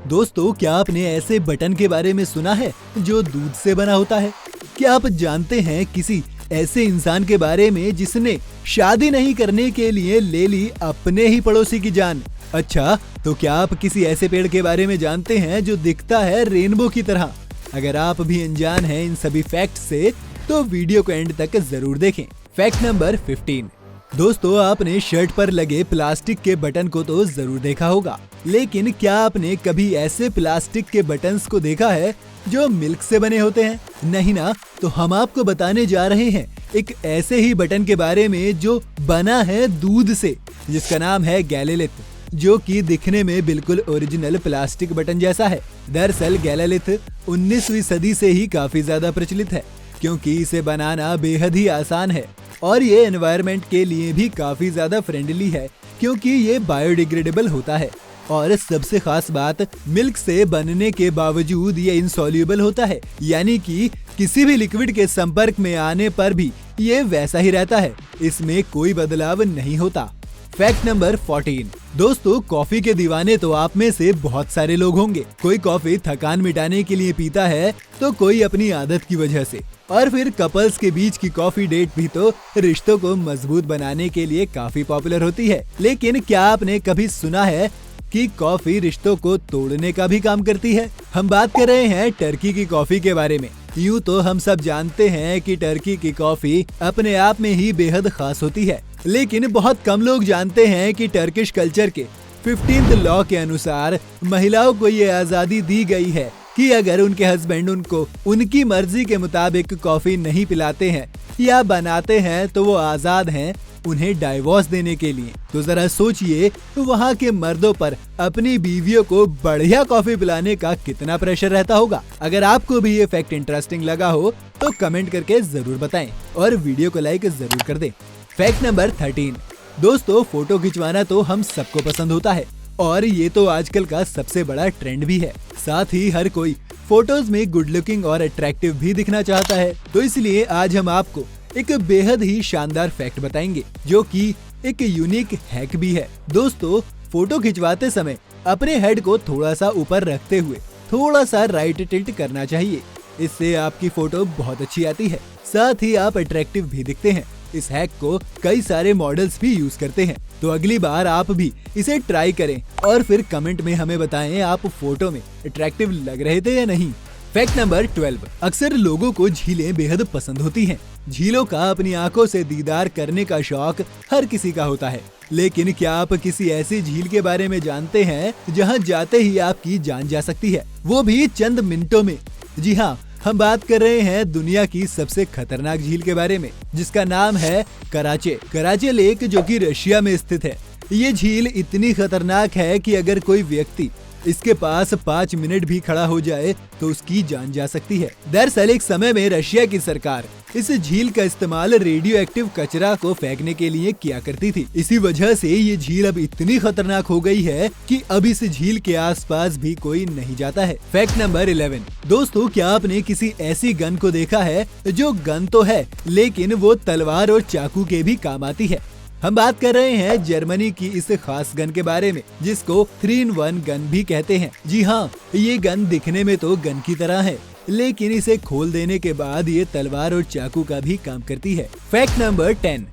दोस्तों, क्या आपने ऐसे बटन के बारे में सुना है जो दूध से बना होता है? क्या आप जानते हैं किसी ऐसे इंसान के बारे में जिसने शादी नहीं करने के लिए ले ली अपने ही पड़ोसी की जान? अच्छा, तो क्या आप किसी ऐसे पेड़ के बारे में जानते हैं जो दिखता है रेनबो की तरह? अगर आप भी अनजान हैं इन सभी फैक्ट से, तो वीडियो को एंड तक जरूर देखें। Fact number 15। दोस्तों, आपने शर्ट पर लगे प्लास्टिक के बटन को तो जरूर देखा होगा, लेकिन क्या आपने कभी ऐसे प्लास्टिक के बटन्स को देखा है जो मिल्क से बने होते हैं? नहीं ना? तो हम आपको बताने जा रहे हैं एक ऐसे ही बटन के बारे में जो बना है दूध से, जिसका नाम है गैलेलिथ, जो कि दिखने में बिल्कुल ओरिजिनल प्लास्टिक बटन जैसा है। दरअसल गैलेलिथ 19वीं सदी से ही काफी ज्यादा प्रचलित है, क्योंकि इसे बनाना बेहद ही आसान है और ये एनवायरनमेंट के लिए भी काफी ज्यादा फ्रेंडली है, क्योंकि ये बायोडिग्रेडेबल होता है। और सबसे खास बात, मिल्क से बनने के बावजूद ये इनसॉल्युबल होता है, यानी कि किसी भी लिक्विड के संपर्क में आने पर भी ये वैसा ही रहता है, इसमें कोई बदलाव नहीं होता। Fact number 14। दोस्तों, कॉफी के दीवाने तो आप में से बहुत सारे लोग होंगे। कोई कॉफी थकान मिटाने के लिए पीता है, तो कोई अपनी आदत की वजह से, और फिर कपल्स के बीच की कॉफी डेट भी तो रिश्तों को मजबूत बनाने के लिए काफी पॉपुलर होती है। लेकिन क्या आपने कभी सुना है कि कॉफी रिश्तों को तोड़ने का भी काम करती है? हम बात कर रहे हैं टर्की की कॉफी के बारे में। यूँ तो हम सब जानते हैं कि टर्की की कॉफी अपने आप में ही बेहद खास होती है, लेकिन बहुत कम लोग जानते हैं कि टर्किश कल्चर के 15th लॉ के अनुसार महिलाओं को ये आजादी दी गई है कि अगर उनके हस्बैंड उनको उनकी मर्जी के मुताबिक कॉफी नहीं पिलाते हैं या बनाते हैं, तो वो आजाद हैं उन्हें डाइवोर्स देने के लिए। तो जरा सोचिए, वहाँ के मर्दों पर अपनी बीवियों को बढ़िया कॉफी पिलाने का कितना प्रेशर रहता होगा। अगर आपको भी ये फैक्ट इंटरेस्टिंग लगा हो तो कमेंट करके जरूर बताएं और वीडियो को लाइक जरूर कर दें। Fact number 13। दोस्तों, फोटो खिंचवाना तो हम सबको पसंद होता है और ये तो आजकल का सबसे बड़ा ट्रेंड भी है। साथ ही हर कोई फोटोज में गुड लुकिंग और अट्रैक्टिव भी दिखना चाहता है, तो इसलिए आज हम आपको एक बेहद ही शानदार फैक्ट बताएंगे, जो कि एक यूनिक हैक भी है। दोस्तों, फोटो खिंचवाते समय अपने हेड को थोड़ा सा ऊपर रखते हुए थोड़ा सा राइट टिल्ट करना चाहिए। इससे आपकी फोटो बहुत अच्छी आती है, साथ ही आप अट्रैक्टिव भी दिखते हैं। इस हैक को कई सारे मॉडल्स भी यूज करते हैं, तो अगली बार आप भी इसे ट्राई करें और फिर कमेंट में हमें बताएं आप फोटो में अट्रैक्टिव लग रहे थे या नहीं। Fact number 12। अक्सर लोगों को झीलें बेहद पसंद होती हैं। झीलों का अपनी आंखों से दीदार करने का शौक हर किसी का होता है, लेकिन क्या आप किसी ऐसी झील के बारे में जानते हैं जहां जाते ही आपकी जान जा सकती है, वो भी चंद मिनटों में? जी हाँ, हम बात कर रहे हैं दुनिया की सबसे खतरनाक झील के बारे में, जिसका नाम है कराचे लेक, जो कि रशिया में स्थित है। ये झील इतनी खतरनाक है कि अगर कोई व्यक्ति इसके पास 5 मिनट भी खड़ा हो जाए तो उसकी जान जा सकती है। दरअसल एक समय में रशिया की सरकार इस झील का इस्तेमाल रेडियो एक्टिव कचरा को फेंकने के लिए किया करती थी। इसी वजह से ये झील अब इतनी खतरनाक हो गई है कि अब इस झील के आसपास भी कोई नहीं जाता है। Fact number 11। दोस्तों, क्या आपने किसी ऐसी गन को देखा है जो गन तो है, लेकिन वो तलवार और चाकू के भी काम आती है? हम बात कर रहे हैं जर्मनी की इस खास गन के बारे में, जिसको 3-in-1 गन भी कहते हैं। जी हाँ, ये गन दिखने में तो गन की तरह है, लेकिन इसे खोल देने के बाद ये तलवार और चाकू का भी काम करती है। Fact number 10।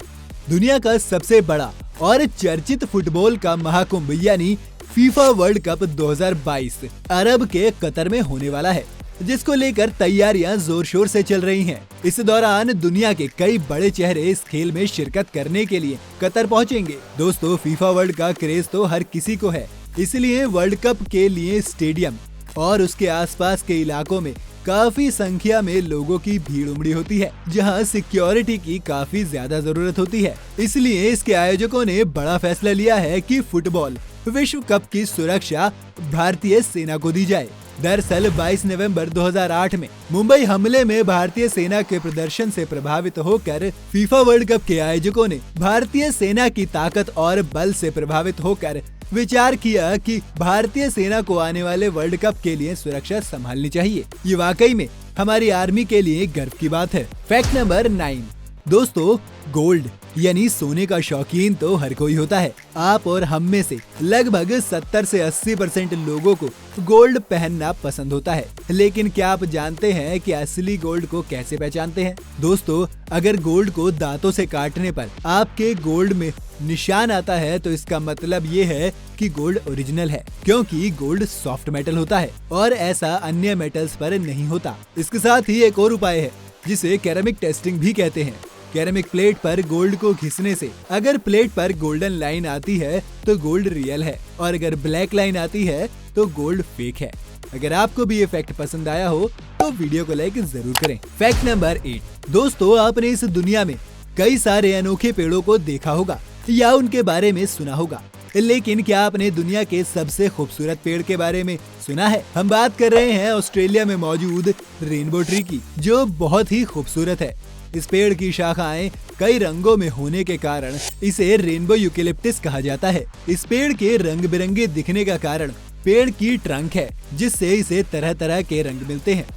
दुनिया का सबसे बड़ा और चर्चित फुटबॉल का महाकुंभ यानी फीफा वर्ल्ड कप 2022 अरब के कतर में होने वाला है, जिसको लेकर तैयारियां जोर शोर से चल रही हैं। इस दौरान दुनिया के कई बड़े चेहरे इस खेल में शिरकत करने के लिए कतर पहुंचेंगे। दोस्तों, फीफा वर्ल्ड का क्रेज तो हर किसी को है, इसलिए वर्ल्ड कप के लिए स्टेडियम और उसके आसपास के इलाकों में काफी संख्या में लोगों की भीड़ उमड़ी होती है, जहां सिक्योरिटी की काफी ज्यादा जरूरत होती है। इसलिए इसके आयोजकों ने बड़ा फैसला लिया है कि फुटबॉल विश्व कप की सुरक्षा भारतीय सेना को दी जाए। दरअसल 22 नवंबर 2008 में मुंबई हमले में भारतीय सेना के प्रदर्शन से प्रभावित होकर फीफा वर्ल्ड कप के आयोजकों ने भारतीय सेना की ताकत और बल से प्रभावित होकर विचार किया कि भारतीय सेना को आने वाले वर्ल्ड कप के लिए सुरक्षा संभालनी चाहिए। ये वाकई में हमारी आर्मी के लिए गर्व की बात है। Fact number 9। दोस्तों, गोल्ड यानी सोने का शौकीन तो हर कोई होता है। आप और हम में से लगभग 70 से 80% लोगों को गोल्ड पहनना पसंद होता है। लेकिन क्या आप जानते हैं कि असली गोल्ड को कैसे पहचानते हैं? दोस्तों, अगर गोल्ड को दांतों से काटने पर आपके गोल्ड में निशान आता है तो इसका मतलब ये है कि गोल्ड ओरिजिनल है, क्योंकि गोल्ड सॉफ्ट मेटल होता है और ऐसा अन्य मेटल्स पर नहीं होता। इसके साथ ही एक और उपाय है जिसे केरामिक टेस्टिंग भी कहते हैं। केरामिक प्लेट पर गोल्ड को घिसने से अगर प्लेट पर गोल्डन लाइन आती है तो गोल्ड रियल है, और अगर ब्लैक लाइन आती है तो गोल्ड फेक है। अगर आपको भी ये फैक्ट पसंद आया हो तो वीडियो को लाइक जरूर करें। Fact number 8। दोस्तों, आपने इस दुनिया में कई सारे अनोखे पेड़ों को देखा होगा या उनके बारे में सुना होगा, लेकिन क्या आपने दुनिया के सबसे खूबसूरत पेड़ के बारे में सुना है? हम बात कर रहे हैं ऑस्ट्रेलिया में मौजूद रेनबो ट्री की, जो बहुत ही खूबसूरत है। इस पेड़ की शाखाएं कई रंगों में होने के कारण इसे रेनबो यूकेलिप्टस कहा जाता है। इस पेड़ के रंग बिरंगे दिखने का कारण पेड़ की ट्रंक है, जिससे इसे तरह तरह के रंग मिलते हैं।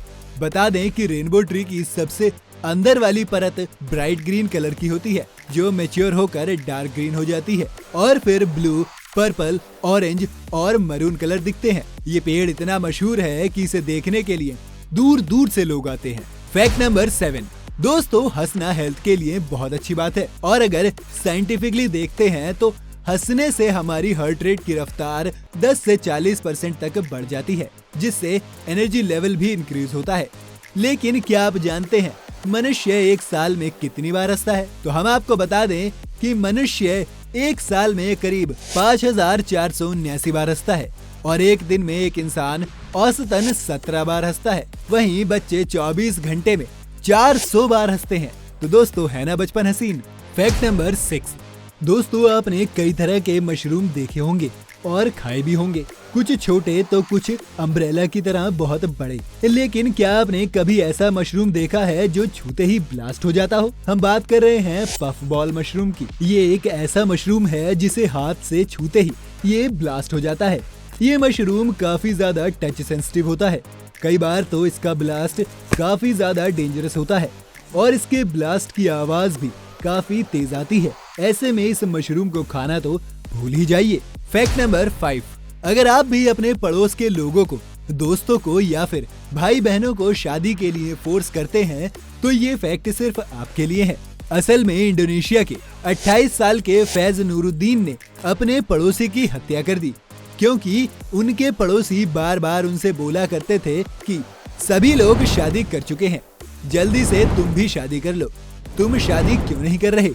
बता दें कि रेनबो ट्री की सबसे अंदर वाली परत ब्राइट ग्रीन कलर की होती है, जो मैच्योर होकर डार्क ग्रीन हो जाती है और फिर ब्लू, पर्पल, ऑरेंज और मरून कलर दिखते हैं। ये पेड़ इतना मशहूर है कि इसे देखने के लिए दूर दूर से लोग आते हैं। Fact number 7। दोस्तों, हंसना हेल्थ के लिए बहुत अच्छी बात है, और अगर साइंटिफिकली देखते हैं तो हंसने से हमारी हार्ट रेट की रफ्तार 10 से 40% तक बढ़ जाती है, जिससे एनर्जी लेवल भी इंक्रीज होता है। लेकिन क्या आप जानते हैं मनुष्य एक साल में कितनी बार हंसता है? तो हम आपको बता दें कि मनुष्य एक साल में करीब 5479 बार हंसता है, और एक दिन में एक इंसान औसतन 17 बार हंसता है। वहीं बच्चे 24 घंटे में 400 बार हंसते हैं। तो दोस्तों, है ना बचपन हसीन? Fact number 6। दोस्तों, आपने कई तरह के मशरूम देखे होंगे और खाए भी होंगे, कुछ छोटे तो कुछ अम्ब्रेला की तरह बहुत बड़े। लेकिन क्या आपने कभी ऐसा मशरूम देखा है जो छूते ही ब्लास्ट हो जाता हो? हम बात कर रहे हैं पफ बॉल मशरूम की। ये एक ऐसा मशरूम है जिसे हाथ से छूते ही ये ब्लास्ट हो जाता है। ये मशरूम काफी ज्यादा टच सेंसिटिव होता है। कई बार तो इसका ब्लास्ट काफी ज्यादा डेंजरस होता है और इसके ब्लास्ट की आवाज भी काफी तेज आती है। ऐसे में इस मशरूम को खाना तो भूल ही जाइए। Fact number 5। अगर आप भी अपने पड़ोस के लोगों को, दोस्तों को या फिर भाई बहनों को शादी के लिए फोर्स करते हैं तो ये फैक्ट सिर्फ आपके लिए है। असल में इंडोनेशिया के 28 साल के फैज नूरुद्दीन ने अपने पड़ोसी की हत्या कर दी, क्योंकि उनके पड़ोसी बार बार उनसे बोला करते थे कि सभी लोग शादी कर चुके हैं, जल्दी से तुम भी शादी कर लो, तुम शादी क्यों नहीं कर रहे?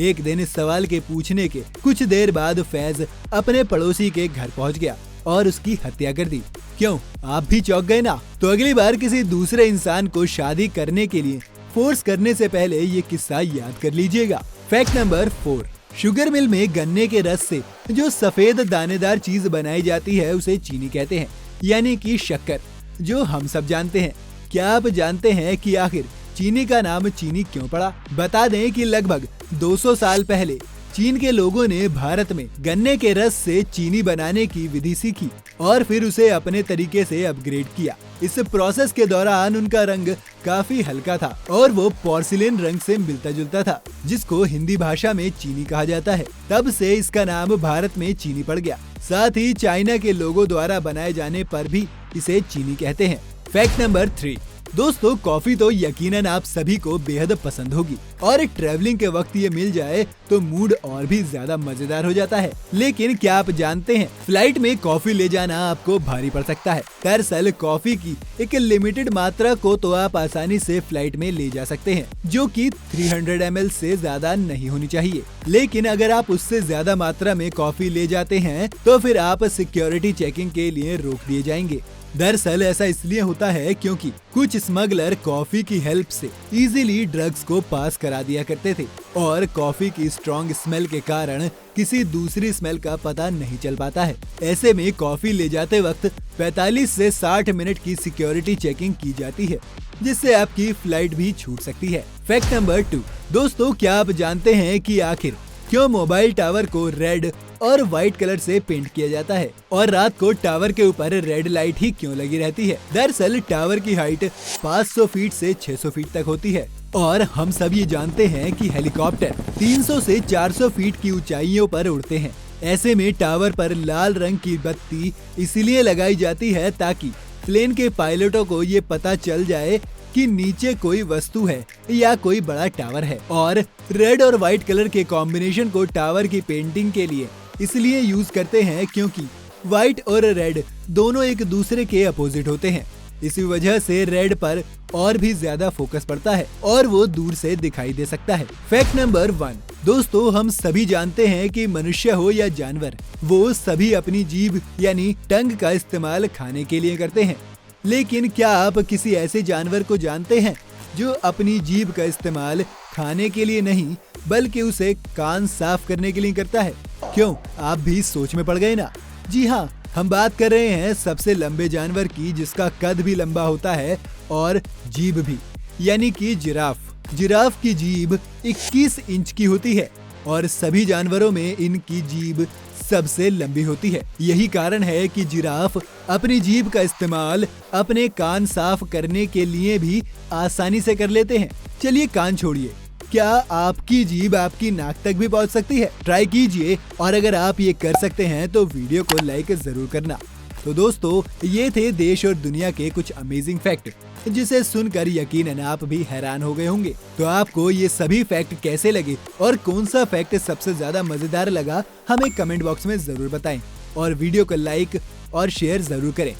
एक दिन इस सवाल के पूछने के कुछ देर बाद फैज अपने पड़ोसी के घर पहुंच गया और उसकी हत्या कर दी। क्यों, आप भी चौंक गए ना? तो अगली बार किसी दूसरे इंसान को शादी करने के लिए फोर्स करने से पहले ये किस्सा याद कर लीजिएगा। Fact number 4। शुगर मिल में गन्ने के रस से जो सफेद दानेदार चीज बनाई जाती है उसे चीनी कहते हैं, यानी कि शक्कर, जो हम सब जानते हैं। क्या आप जानते हैं कि आखिर चीनी का नाम चीनी क्यों पड़ा? बता दें कि लगभग 200 साल पहले चीन के लोगों ने भारत में गन्ने के रस से चीनी बनाने की विधि सीखी और फिर उसे अपने तरीके से अपग्रेड किया। इस प्रोसेस के दौरान उनका रंग काफी हल्का था और वो पोर्सिलेन रंग से मिलता जुलता था, जिसको हिंदी भाषा में चीनी कहा जाता है। तब से इसका नाम भारत में चीनी पड़ गया। साथ ही चाइना के लोगों द्वारा बनाए जाने पर भी इसे चीनी कहते हैं। Fact number 3। दोस्तों, कॉफी तो यकीनन आप सभी को बेहद पसंद होगी और ट्रैवलिंग के वक्त ये मिल जाए तो मूड और भी ज्यादा मजेदार हो जाता है। लेकिन क्या आप जानते हैं फ्लाइट में कॉफी ले जाना आपको भारी पड़ सकता है। दरअसल कॉफी की एक लिमिटेड मात्रा को तो आप आसानी से फ्लाइट में ले जा सकते हैं, जो कि 300 ml से ज्यादा नहीं होनी चाहिए। लेकिन अगर आप उससे ज्यादा मात्रा में कॉफी ले जाते हैं तो फिर आप सिक्योरिटी चेकिंग के लिए रोक दिए जाएंगे। दरअसल ऐसा इसलिए होता है क्योंकि कुछ स्मगलर कॉफी की हेल्प से इजीली ड्रग्स को पास करा दिया करते थे और कॉफी की स्ट्रॉन्ग स्मेल के कारण किसी दूसरी स्मेल का पता नहीं चल पाता है। ऐसे में कॉफी ले जाते वक्त 45 से 60 मिनट की सिक्योरिटी चेकिंग की जाती है, जिससे आपकी फ्लाइट भी छूट सकती है। Fact number 2। दोस्तों, क्या आप जानते हैं कि आखिर क्यों मोबाइल टावर को रेड और व्हाइट कलर से पेंट किया जाता है। और रात को टावर के ऊपर रेड लाइट ही क्यों लगी रहती है? दरअसल टावर की हाइट 500 फीट से 600 फीट तक होती है और हम सब ये जानते हैं कि हेलीकॉप्टर 300 से 400 फीट की ऊंचाइयों पर उड़ते हैं। ऐसे में टावर पर लाल रंग की बत्ती इसलिए लगाई जाती है ताकि प्लेन के पायलटों को ये पता चल जाए कि नीचे कोई वस्तु है या कोई बड़ा टावर है। और रेड और व्हाइट कलर के कॉम्बिनेशन को टावर की पेंटिंग के लिए इसलिए यूज करते हैं क्योंकि व्हाइट और रेड दोनों एक दूसरे के अपोजिट होते हैं। इसी वजह से रेड पर और भी ज्यादा फोकस पड़ता है और वो दूर से दिखाई दे सकता है। फैक्ट नंबर 1, दोस्तों हम सभी जानते हैं कि मनुष्य हो या जानवर, वो सभी अपनी जीभ यानी टंग का इस्तेमाल खाने के लिए करते हैं। लेकिन क्या आप किसी ऐसे जानवर को जानते हैं जो अपनी जीभ का इस्तेमाल खाने के लिए नहीं बल्कि उसे कान साफ करने के लिए करता है? क्यों, आप भी सोच में पड़ गए ना? जी हाँ, हम बात कर रहे हैं सबसे लंबे जानवर की जिसका कद भी लंबा होता है और जीभ भी, यानी कि जिराफ। जिराफ की जीभ 21 इंच की होती है और सभी जानवरों में इनकी जीभ सबसे लंबी होती है। यही कारण है कि जिराफ अपनी जीभ का इस्तेमाल अपने कान साफ करने के लिए भी आसानी से कर लेते हैं। चलिए कान छोड़िए, क्या आपकी जीभ आपकी नाक तक भी पहुंच सकती है? ट्राई कीजिए और अगर आप ये कर सकते हैं तो वीडियो को लाइक जरूर करना। तो दोस्तों ये थे देश और दुनिया के कुछ अमेजिंग फैक्ट जिसे सुनकर यकीनन आप भी हैरान हो गए होंगे। तो आपको ये सभी फैक्ट कैसे लगे और कौन सा फैक्ट सबसे ज्यादा मजेदार लगा हमें कमेंट बॉक्स में जरूर बताएं और वीडियो को लाइक और शेयर जरूर करें।